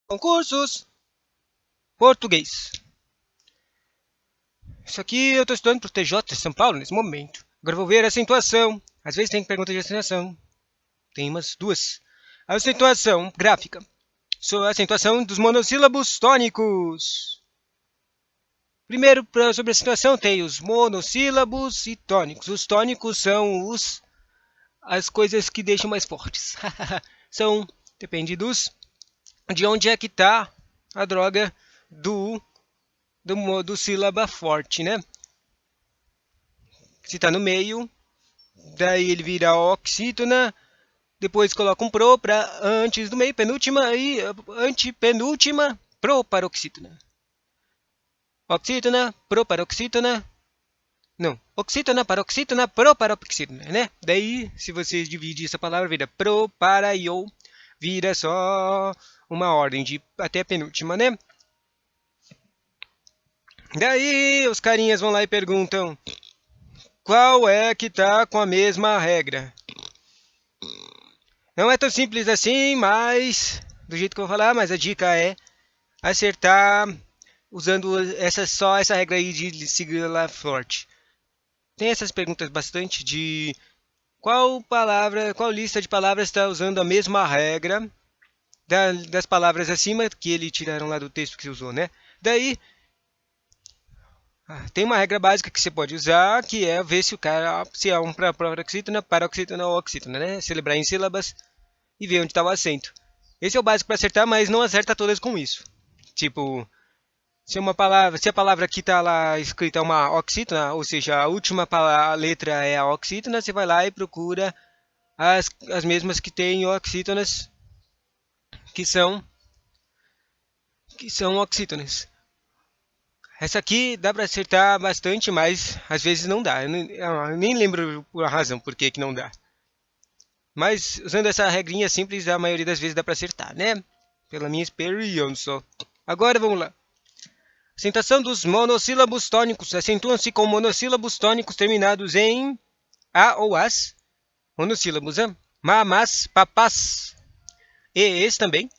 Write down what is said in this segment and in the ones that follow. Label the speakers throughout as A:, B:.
A: Concursos português. Isso aqui eu estou estudando para o TJ de São Paulo nesse momento. Agora vou ver a acentuação. Às vezes tem pergunta de acentuação. Tem umas duas. A acentuação gráfica. Sobre a acentuação dos monossílabos tônicos. Primeiro, sobre a acentuação, tem os monossílabos e tônicos. Os tônicos são as coisas que deixam mais fortes. Depende de onde é que está a droga do sílaba forte, né? Se está no meio, daí ele vira oxítona, depois coloca um pro para antes do meio, penúltima e antepenúltima, proparoxítona. Oxítona, proparoxítona. Não, oxítona, paroxítona, proparoxítona, né? Daí, se você dividir essa palavra, vira pro, para e ou, vira só uma ordem de até a penúltima, né? Daí, os carinhas vão lá e perguntam: qual é que tá com a mesma regra? Não é tão simples assim, mas do jeito que eu vou falar, mas a dica é acertar usando só essa regra aí de sigla forte. Tem essas perguntas bastante de qual lista de palavras está usando a mesma regra das palavras acima que ele tiraram lá do texto que você usou, né? Daí tem uma regra básica que você pode usar, que é ver se o cara se é um para paroxítona ou oxítona, né? Celebrar em sílabas e ver onde está o acento. Esse é o básico para acertar, mas não acerta todas com isso. Tipo, se a palavra que está lá escrita é uma oxítona, ou seja, a última letra é a oxítona, você vai lá e procura as mesmas que têm oxítonas, que são oxítonas. Essa aqui dá para acertar bastante, mas às vezes não dá. Eu nem lembro a razão por que não dá. Mas usando essa regrinha simples, a maioria das vezes dá para acertar, né? Pela minha experiência. Agora vamos lá. Acentuação dos monossílabos tônicos. Acentuam-se com monossílabos tônicos terminados em a ou as. Monossílabos, hein? Ma, mas, papás. Es também.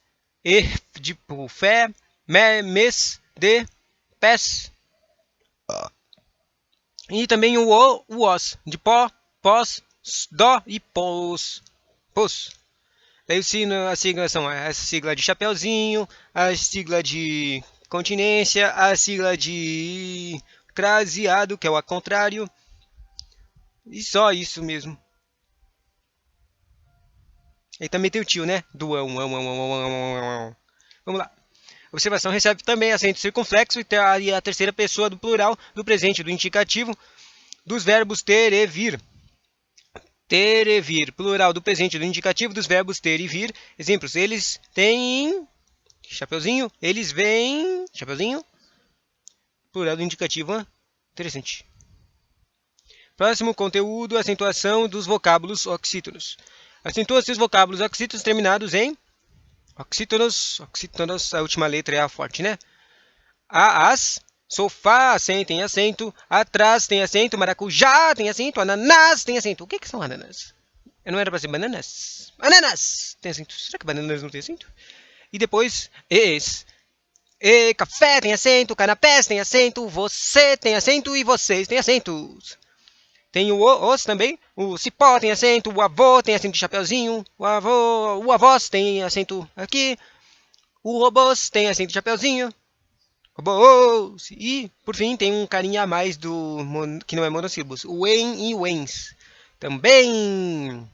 A: E de fé, mes, de, pés. E também o os, de pó, pós, dó e pós. Pós. Daí a sigla são a sigla de chapeuzinho, a sigla de continência, a sigla de craseado, que é o ao contrário. E só isso mesmo. E também tem o tio, né? Do Vamos lá. Observação recebe também acento circunflexo e a terceira pessoa do plural do presente do indicativo dos verbos ter e vir. Ter e vir. Plural do presente do indicativo dos verbos ter e vir. Exemplos. Eles têm... Chapeuzinho. Eles vêm... Chapeuzinho. Plural do indicativo. Interessante. Próximo conteúdo. Acentuação dos vocábulos oxítonos. Acentua-se os vocábulos oxítonos terminados em... Oxítonos. Oxítonos. A última letra é a forte, né? As... Sofá tem acento, atrás tem acento, maracujá tem acento, ananás tem acento. O que são ananas? Não era para ser bananas? Ananas tem acento. Será que bananas não tem acento? E depois, e café tem acento, canapés tem acento, você tem acento e vocês têm acentos. Tem o os também, o cipó tem acento, o avô tem acento de chapeuzinho, o avós tem acento aqui, o robôs tem acento de chapeuzinho. Robôs! E, por fim, tem um carinha a mais que não é monossílabos. O en e o ens. Também!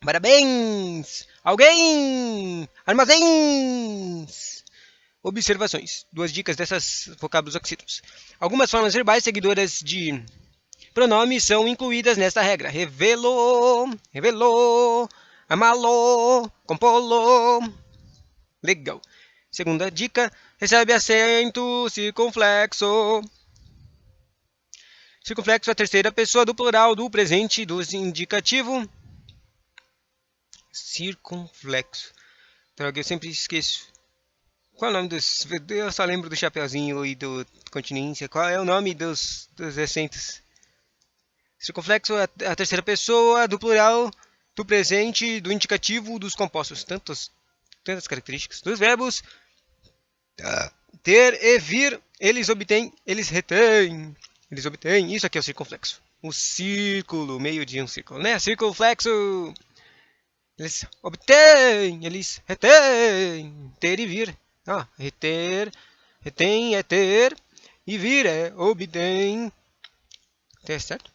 A: Parabéns! Alguém! Armazéns! Observações. Duas dicas dessas vocábulos oxítonos. Algumas formas verbais seguidoras de pronomes são incluídas nesta regra. Revelou, revelou, amalou, compolou. Legal. Segunda dica, recebe acento circunflexo. Circunflexo é a terceira pessoa do plural do presente do indicativo. Circunflexo. Droga, eu sempre esqueço. Qual é o nome dos... Eu só lembro do chapeuzinho e do continência. Qual é o nome dos acentos? Circunflexo é a terceira pessoa do plural do presente do indicativo dos compostos. Tantas características dos verbos. Ter e vir, eles obtêm, eles retêm. Eles obtêm, isso aqui é o circunflexo. O círculo, meio de um círculo, né? Circunflexo. Eles obtêm, eles retêm. Ter e vir. Reter, retém é ter. E vir é obtém. Ter, certo?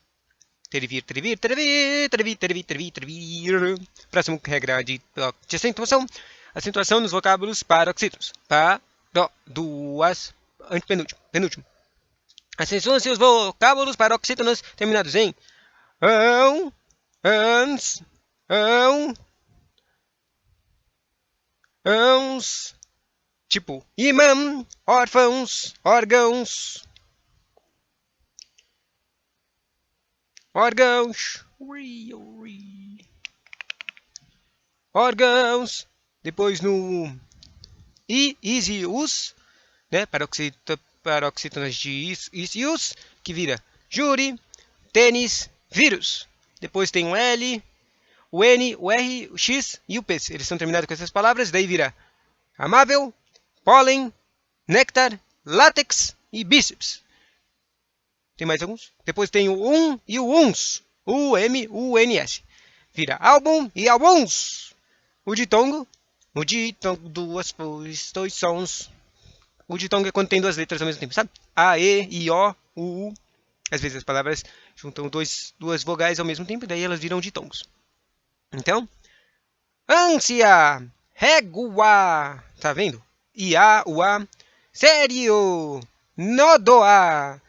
A: Ter e vir, ter e vir, ter e vir, ter e vir, ter e vir, ter e vir, ter e vir. Próxima regra de acentuação. Acentuação nos vocábulos paroxítonos. Duas. Antepenúltimo. Penúltimo. Acentuam-se os vocábulos paroxítonos terminados em ão, ans, ão, ãos, tipo imã, órfãos, órgãos, órgãos, órgãos. Depois no i, is e us, né? Paroxítonas de is e us, que vira júri, tênis, vírus. Depois tem o L, o N, o R, o X e o P. Eles são terminados com essas palavras, daí vira amável, pólen, néctar, látex e bíceps. Tem mais alguns? Depois tem o e o uns. U-M-U-N-S. Vira álbum e álbuns. O ditongo, duas dois sons. O ditongo é quando tem duas letras ao mesmo tempo, sabe? A, E, I, O, U. Às vezes as palavras juntam duas vogais ao mesmo tempo e daí elas viram ditongos. Então, ânsia, régua, tá vendo? Ia, ua, sério, nodoa,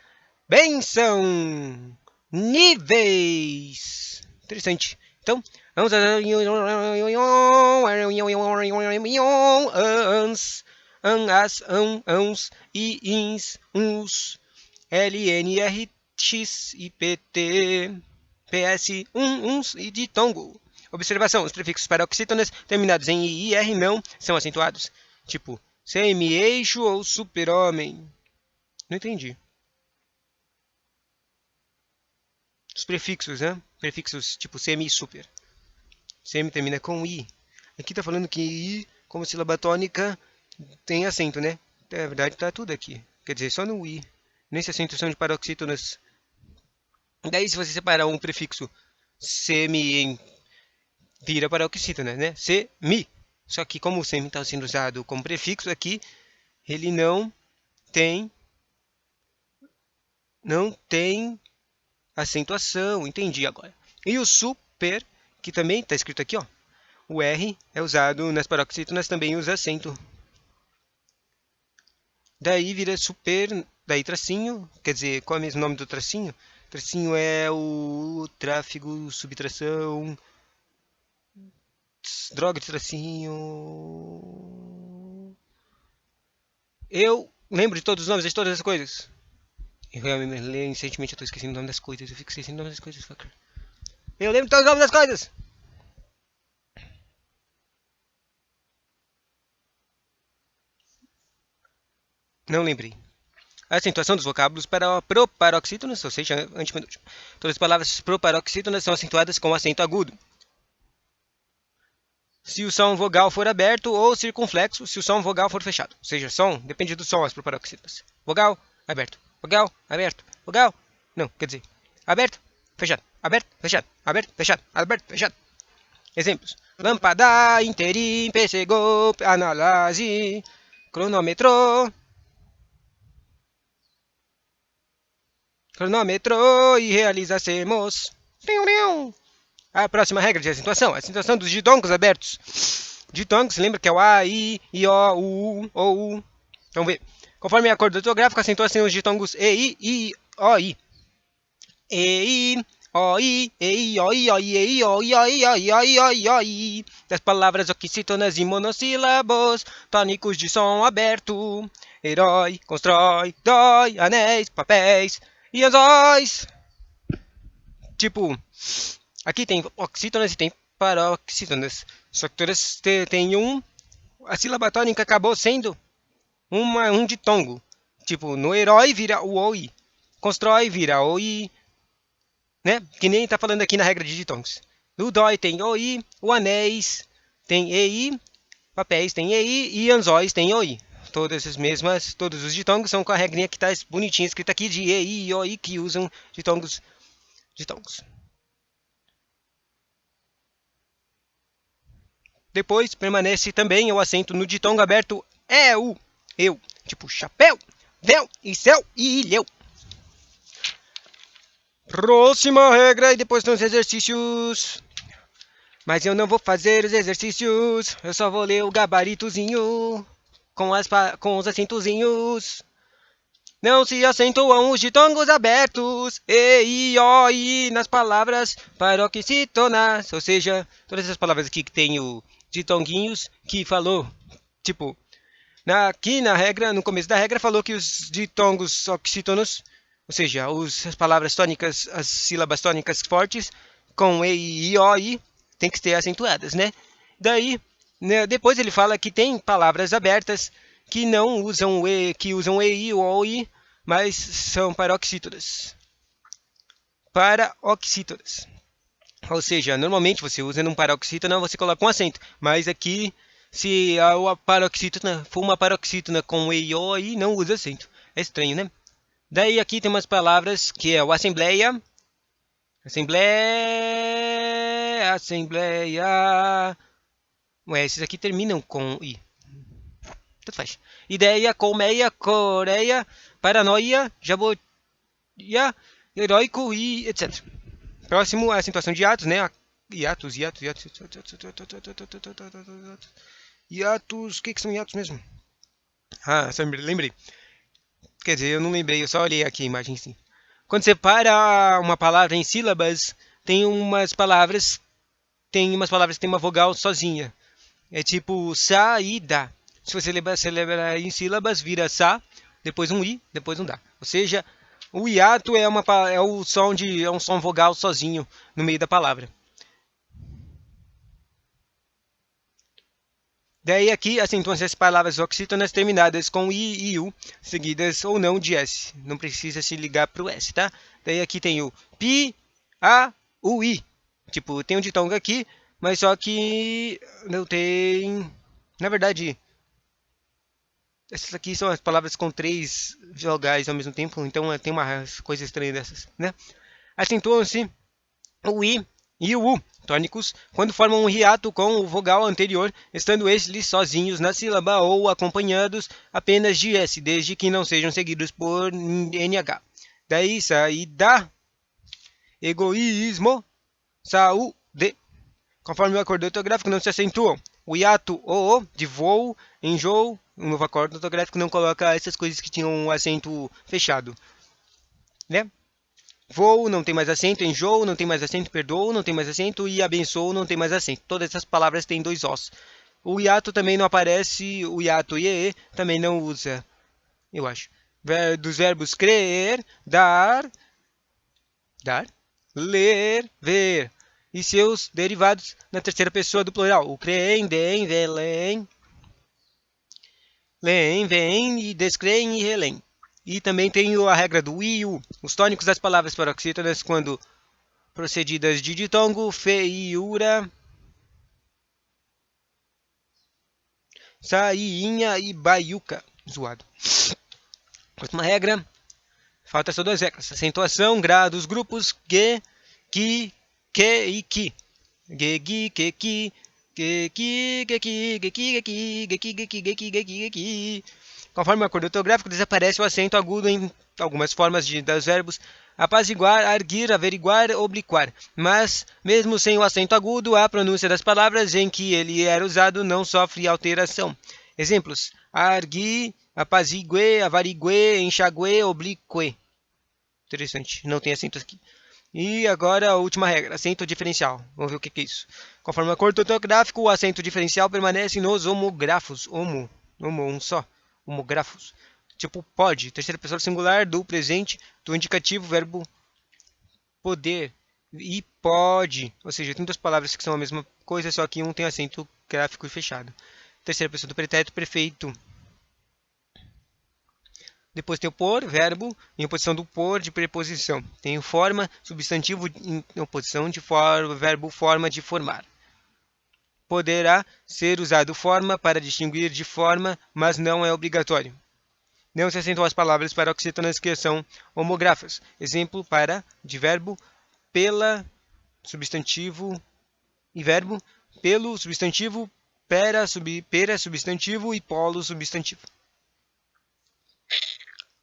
A: benção, níveis. Interessante. Então, ans, as, ãos, i, ins, uns, l, n, r, x, i, p, t, ps, uns e ditongo. Observação: os prefixos paroxítonas terminados em i e r não são acentuados. Tipo, semi-eixo ou super-homem. Não entendi. Os prefixos, né? Prefixos tipo semi e super. Semi termina com i. Aqui tá falando que i, como sílaba tônica, tem acento, né? Na verdade tá tudo aqui. Quer dizer, só no i. Nesse acentuação de paroxítonas. Daí se você separar um prefixo semi vira paroxítona, né? Semi. Só que como o semi está sendo usado como prefixo aqui, ele não tem acentuação. Entendi agora. E o super, que também está escrito aqui, ó. O R é usado nas paroxítonas, também usa acento. Daí vira super, daí tracinho, quer dizer, qual é o mesmo nome do tracinho? Tracinho é o tráfego, subtração, droga de tracinho. Eu lembro de todos os nomes de todas as coisas. Eu recentemente eu tô esquecendo o nome das coisas. Eu fico esquecendo o nome das coisas, fucker. Eu lembro de todos os nomes das coisas. Não lembrei. A acentuação dos vocábulos para proparoxítonos, ou seja, antepenúltimo. Todas as palavras proparoxítonas são acentuadas com acento agudo. Se o som vogal for aberto ou circunflexo, se o som vogal for fechado. Ou seja, som, depende do som, as proparoxítonas. Vogal, aberto. Vogal, aberto. Vogal, não, quer dizer, aberto, fechado. Aberto, fechado. Aberto, fechado. Aberto, fechado. Exemplos. Lâmpada, interim, pessegou, análise, cronômetro. Cronômetro e realizaremos. A próxima regra de acentuação. A acentuação dos ditongos abertos. Ditongos, lembra que é o A, I, O, U. Vamos ver. Conforme a cor do ortográfico, acentua-se os ditongos E, I, O, I. E, I, O, I, E, I, O, I, O, I, E, I, O, I, O, I, O, I, O, I, O, I, O, I. Das palavras oxítonas e monossílabos, tônicos de som aberto. Herói, constrói, dói, anéis, papéis e anzóis. Tipo, aqui tem oxítonas e tem paroxítonas. Só que todas têm a sílaba tônica acabou sendo um ditongo. Tipo, no herói vira o OI. Constrói vira OI. Né? Que nem tá falando aqui na regra de ditongos. No dói tem OI. O anéis tem EI. Papéis tem EI. E anzóis tem OI. todos os ditongos são com a regrinha que está bonitinha escrita aqui de E, I, O, I, que usam ditongos. Depois permanece também o acento no ditongo aberto eu, tipo chapéu, véu e céu e ilhéu. Próxima regra e depois tem os exercícios. Mas eu não vou fazer os exercícios, eu só vou ler o gabaritozinho com os acentozinhos. Não se acentuam os ditongos abertos, E, I, O, I, nas palavras paroxítonas. Ou seja, todas essas palavras aqui que tem o ditonguinhos que falou, tipo, aqui na regra, no começo da regra, falou que os ditongos oxítonos, ou seja, as palavras tônicas, as sílabas tônicas fortes, com E, I, O, I, tem que ser acentuadas, né? Daí, né, depois ele fala que tem palavras abertas que não usam E, que usam E, I ou I, mas são paroxítonas. Paroxítonas. Ou seja, normalmente você usa num paroxítona, você coloca um acento, mas aqui, se a paroxítona for uma paroxítona com E, I ou I, não usa acento. É estranho, né? Daí aqui tem umas palavras que é o assembleia, assembleia. Ué, esses aqui terminam com I. Tudo faz. Ideia, colmeia, coreia, paranoia, jaboia, heróico e etc. Próximo é a acentuação de hiatos, né? Hiatos. Hiatos, o que são hiatos mesmo? Ah, lembrei. Quer dizer, eu não lembrei, eu só olhei aqui a imagem sim. Quando você para uma palavra em sílabas, tem umas palavras que tem uma vogal sozinha. É tipo saída. Se você celebrar em sílabas, vira sa, depois um i, depois um dá. Ou seja, o hiato é um som vogal sozinho no meio da palavra. Daí aqui acentuam-se as palavras oxítonas terminadas com i e u, seguidas ou não de s. Não precisa se ligar para o s, tá? Daí aqui tem o pi, a, u, i. Tipo, tem um ditongo aqui, mas só que não tem... Na verdade, essas aqui são as palavras com 3 vogais ao mesmo tempo, então tem uma coisa estranha dessas, né? Acentuam-se o i e o u, tônicos, quando formam um hiato com o vogal anterior, estando estes sozinhos na sílaba ou acompanhados apenas de s, desde que não sejam seguidos por nh. Daí saída, egoísmo, saúde. Conforme o acorde ortográfico não se acentuam. O hiato o de voo, enjoo, o novo acorde ortográfico não coloca essas coisas que tinham um acento fechado, né? Voo não tem mais acento, enjoo não tem mais acento, perdoo não tem mais acento e abençoo não tem mais acento. Todas essas palavras têm 2 os. O hiato também não aparece, o hiato e também não usa, eu acho. Dos verbos crer, dar, ler, ver e seus derivados na terceira pessoa do plural. O creem, deem, velem, leem, veem e descreem e relém. E também tem a regra do i e u. Os tônicos das palavras paroxítonas, quando procedidas de ditongo, feiura, sainha e baiuca. Zoado. Última regra. Falta só 2 regras. Acentuação, grados, grupos, ge, que e ki. Ge, gi, que, ki. Ge, ki, ge, ki, ge, ki, ge, ki, ge, ki, ge, ki, ge, ki, ge, ki, ge, ki. Conforme o acorde ortográfico, desaparece o acento agudo em algumas formas dos verbos apaziguar, arguir, averiguar, obliquar. Mas, mesmo sem o acento agudo, a pronúncia das palavras em que ele era usado não sofre alteração. Exemplos: arguir, apazigue, avarigue, enxague, oblique. Interessante, não tem acento aqui. E agora a última regra, acento diferencial. Vamos ver o que é isso. Conforme o acorde ortográfico, o acento diferencial permanece nos homógrafos. Um só. Homógrafos. Tipo pode, terceira pessoa singular do presente, do indicativo, verbo poder. E pode. Ou seja, tem 2 palavras que são a mesma coisa, só que um tem acento gráfico e fechado. Terceira pessoa do pretérito, prefeito. Depois tem o por, verbo, em oposição do por de preposição. Tem o forma, substantivo em oposição de verbo, forma de formar. poderá ser usado forma para distinguir de forma, mas não é obrigatório. Não se acentuam as palavras paroxítonas que são homográficas. Exemplo para de verbo pela substantivo e verbo pelo substantivo, pera substantivo e polo substantivo.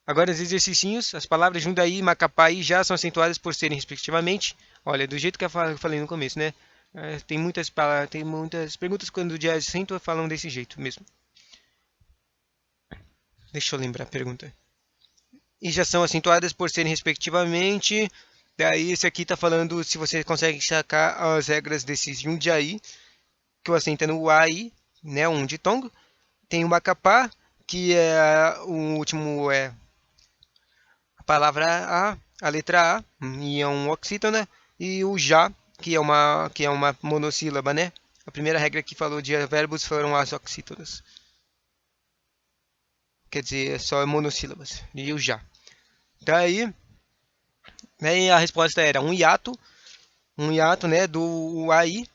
A: Agora os exercícios, as palavras Jundiaí e Macapá já são acentuadas por serem respectivamente. Olha, do jeito que eu falei no começo, né? Tem muitas perguntas quando de acento falam desse jeito mesmo. Deixa eu lembrar a pergunta. E já são acentuadas por serem respectivamente. Daí esse aqui está falando se você consegue sacar as regras desses Jundiaí, que o acento é no AI, né? Um ditongo. Tem o Macapá, que é o último é a palavra a letra A, e é um oxítona, e o já, que é uma monossílaba, né? A primeira regra que falou de verbos foram as oxítonas. Quer dizer, só monossílabas. E o já. Daí, né, a resposta era um hiato, né, do AI.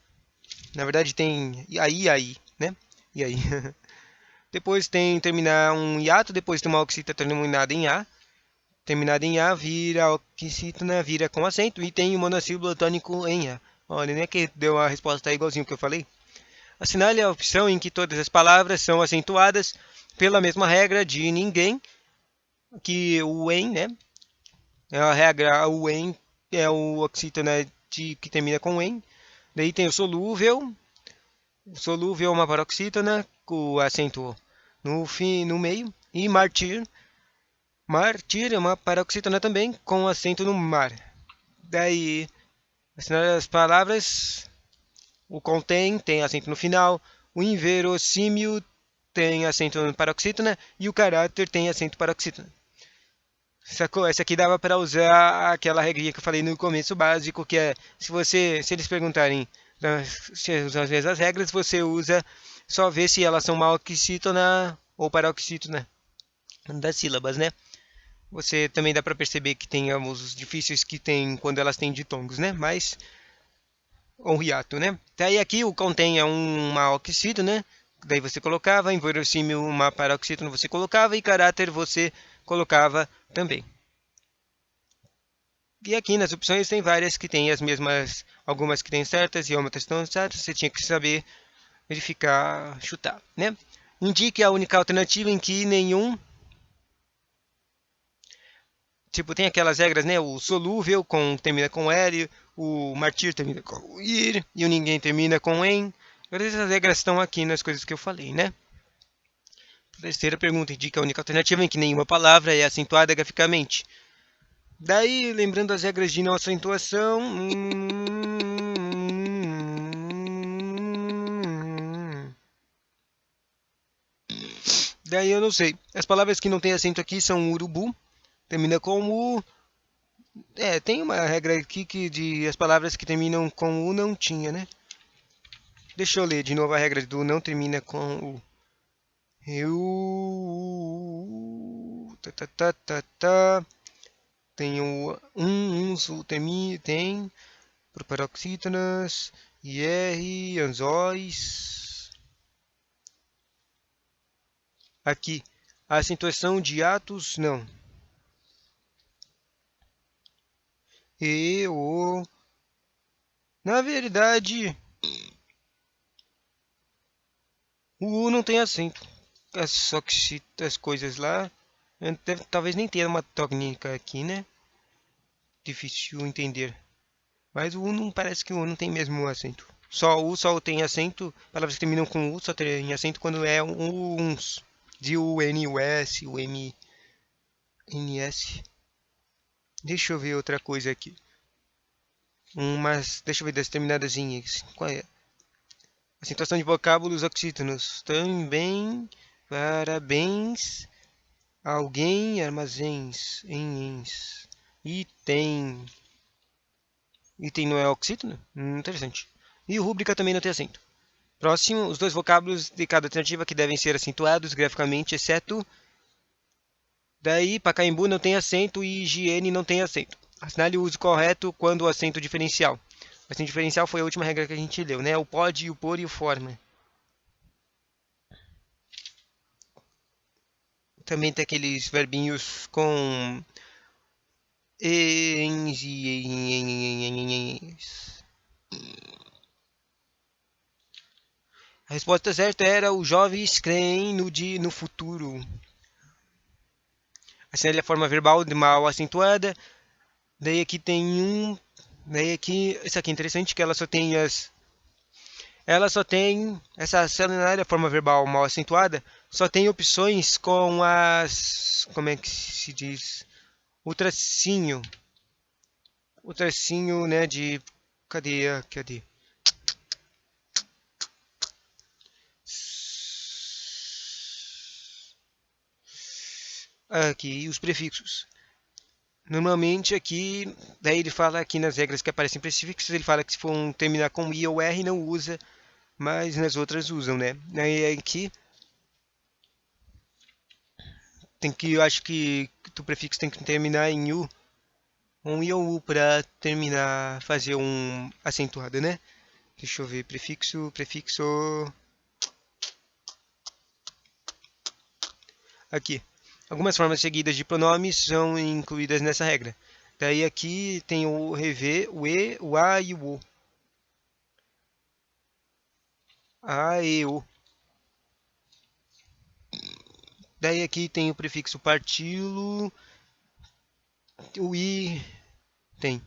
A: Na verdade tem aí, né? E aí. Depois tem terminar um hiato, depois tem uma oxítona terminada em A. Terminada em A, vira oxítona, vira com acento, e tem o monossílabo tônico em A. Olha, nem é que deu a resposta igualzinho que eu falei. Assinale a opção em que todas as palavras são acentuadas pela mesma regra de ninguém, que o em, né? É a regra, o em é o oxítona que termina com em. Daí tem o solúvel. O solúvel é uma paroxítona com o acento no fim, no meio. E martir. Martir é uma paroxítona também com acento no mar. Daí, assinale as palavras. O contém tem acento no final. O inverossímil tem acento no paroxítona. E o caráter tem acento paroxítona. Sacou? Essa aqui dava para usar aquela regrinha que eu falei no começo básico, que é se eles perguntarem se usa as mesmas regras, você usa só ver se elas são uma oxítona ou paroxítona das sílabas, né? Você também dá para perceber que tem os difíceis que tem quando elas têm ditongos, né? Mas ou hiato, né? Daí aqui o contém é uma oxítona, né? Daí você colocava, inverossímil uma paroxítona você colocava e caráter você colocava também. E aqui nas opções tem várias que têm as mesmas, algumas que têm certas e outras estão certas. Você tinha que saber verificar, chutar, né? Indique a única alternativa em que nenhum, tipo, tem aquelas regras, né? O solúvel termina com L, o martir termina com ir e o ninguém termina com em. Todas essas regras estão aqui nas coisas que eu falei, né? Terceira pergunta, indica a única alternativa em que nenhuma palavra é acentuada graficamente. Daí, lembrando as regras de não acentuação. Daí eu não sei. As palavras que não têm acento aqui são urubu, termina com U. Tem uma regra aqui que as palavras que terminam com U não tinha, né? Deixa eu ler de novo a regra do não termina com U. Eu. Tem o tem paroxítonas, IR, anzóis. Aqui, a acentuação de atos, não. E o. Na verdade, o U não tem acento. Só que as coisas lá. Talvez nem tenha uma técnica aqui, né? Difícil entender. Mas o U não parece que o U não tem mesmo acento. Só o U só tem acento. Palavras que terminam com U só tem acento quando é uns. De U, N, U, S, U, M, N, S. Deixa eu ver outra coisa aqui. Deixa eu ver das terminadas. Qual é? Acentuação de vocábulos oxítonos. Também. Parabéns. Alguém. Armazéns. Ens. Item. Item não é oxítono? Interessante. E rúbrica também não tem acento. Próximo, os dois vocábulos de cada alternativa que devem ser acentuados graficamente, exceto. Daí, Pacaembu não tem acento e higiene não tem acento. Assinale o uso correto quando o acento diferencial. Acento diferencial foi a última regra que a gente leu, né? O pode, o por e o forma. Também tem aqueles verbinhos com ens e ens. A resposta certa era os jovens creem no futuro. Assinale a forma verbal de mal acentuada. Daí aqui tem um. Daí aqui. Isso aqui é interessante que ela só tem as. Ela só tem. Essa assinale a forma verbal mal acentuada. Só tem opções com as. Como é que se diz? O tracinho. O tracinho, né? De. Cadê? Cadê? Aqui, os prefixos. Normalmente aqui, daí ele fala aqui nas regras que aparecem prefixos, ele fala que se for um terminar com I ou R não usa, mas nas outras usam, né? Aí aqui tem que, eu acho que o prefixo tem que terminar em U, um I ou U para terminar, fazer um acentuado, né? Deixa eu ver, prefixo, aqui. Algumas formas seguidas de pronomes são incluídas nessa regra. Daí aqui tem o rever, o E, o A e o O. A, E, O. Daí aqui tem o prefixo partilo, o I tem.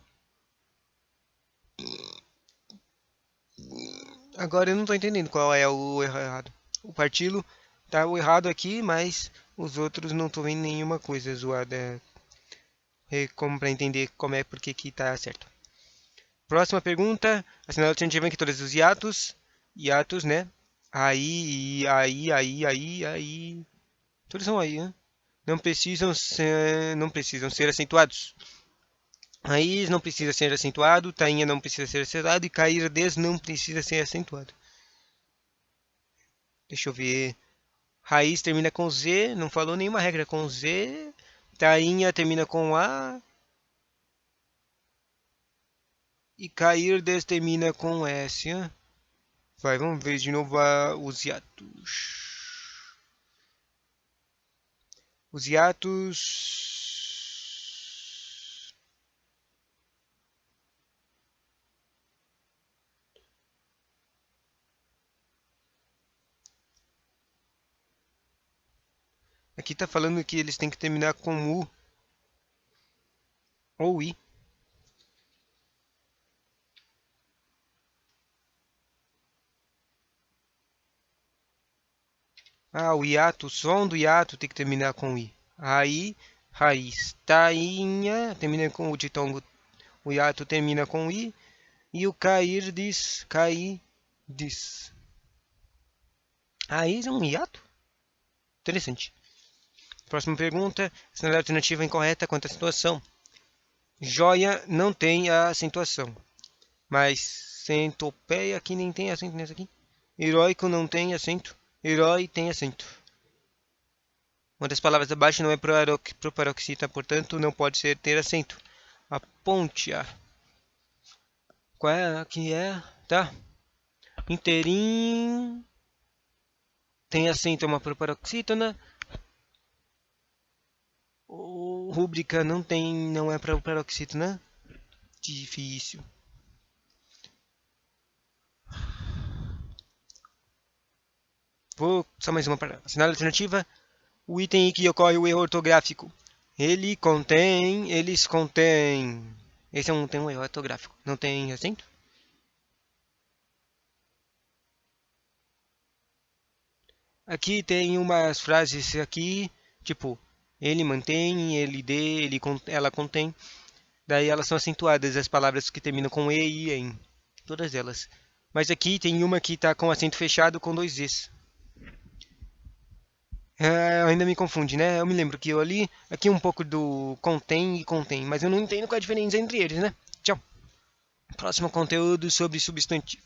A: Agora eu não estou entendendo qual é o errado. O partilo tá o errado aqui, mas os outros não estou vendo nenhuma coisa zoada. Como para entender como é porque que tá certo. Próxima pergunta. Assinale a alternativa em que todos os hiatos, né? Aí. Todos são aí, né? Não precisam ser acentuados. Raiz não precisa ser acentuado, tainha não precisa ser acentuado e cair des não precisa ser acentuado. Deixa eu ver. Raiz termina com Z, não falou nenhuma regra com Z. Tainha termina com A. E cair des termina com S. Hein? Vai, vamos ver de novo os hiatos. Os hiatos. Aqui está falando que eles têm que terminar com U ou I. O hiato, o som do hiato tem que terminar com I. Aí, raiz. Tainha termina com U de tongo. O hiato termina com I. E o cair diz, cair diz. Raiz é um hiato? Interessante. Próxima pergunta. Assinale a alternativa incorreta quanto à situação. Joia não tem a acentuação. Mas centopeia aqui nem tem acento nessa aqui. Heróico não tem acento. Herói tem acento. Uma das palavras abaixo não é proparoxítona, portanto não pode ter acento. A ponte. Qual é? Aqui é. Tá. Inteirinho. Tem acento, é uma proparoxítona. O rúbrica não tem, não é proparoxítona. Difícil. Vou só mais uma para assinar a alternativa. O item em que ocorre o erro ortográfico. Eles contêm. Esse tem um erro ortográfico. Não tem acento? Aqui tem umas frases aqui, tipo, ele mantém, ela contém. Daí elas são acentuadas, as palavras que terminam com e e em. Todas elas. Mas aqui tem uma que está com acento fechado com dois es. Ainda me confunde, né? Eu me lembro que eu li aqui um pouco do contém e contém, mas eu não entendo qual é a diferença entre eles, né? Tchau. Próximo conteúdo sobre substantivo.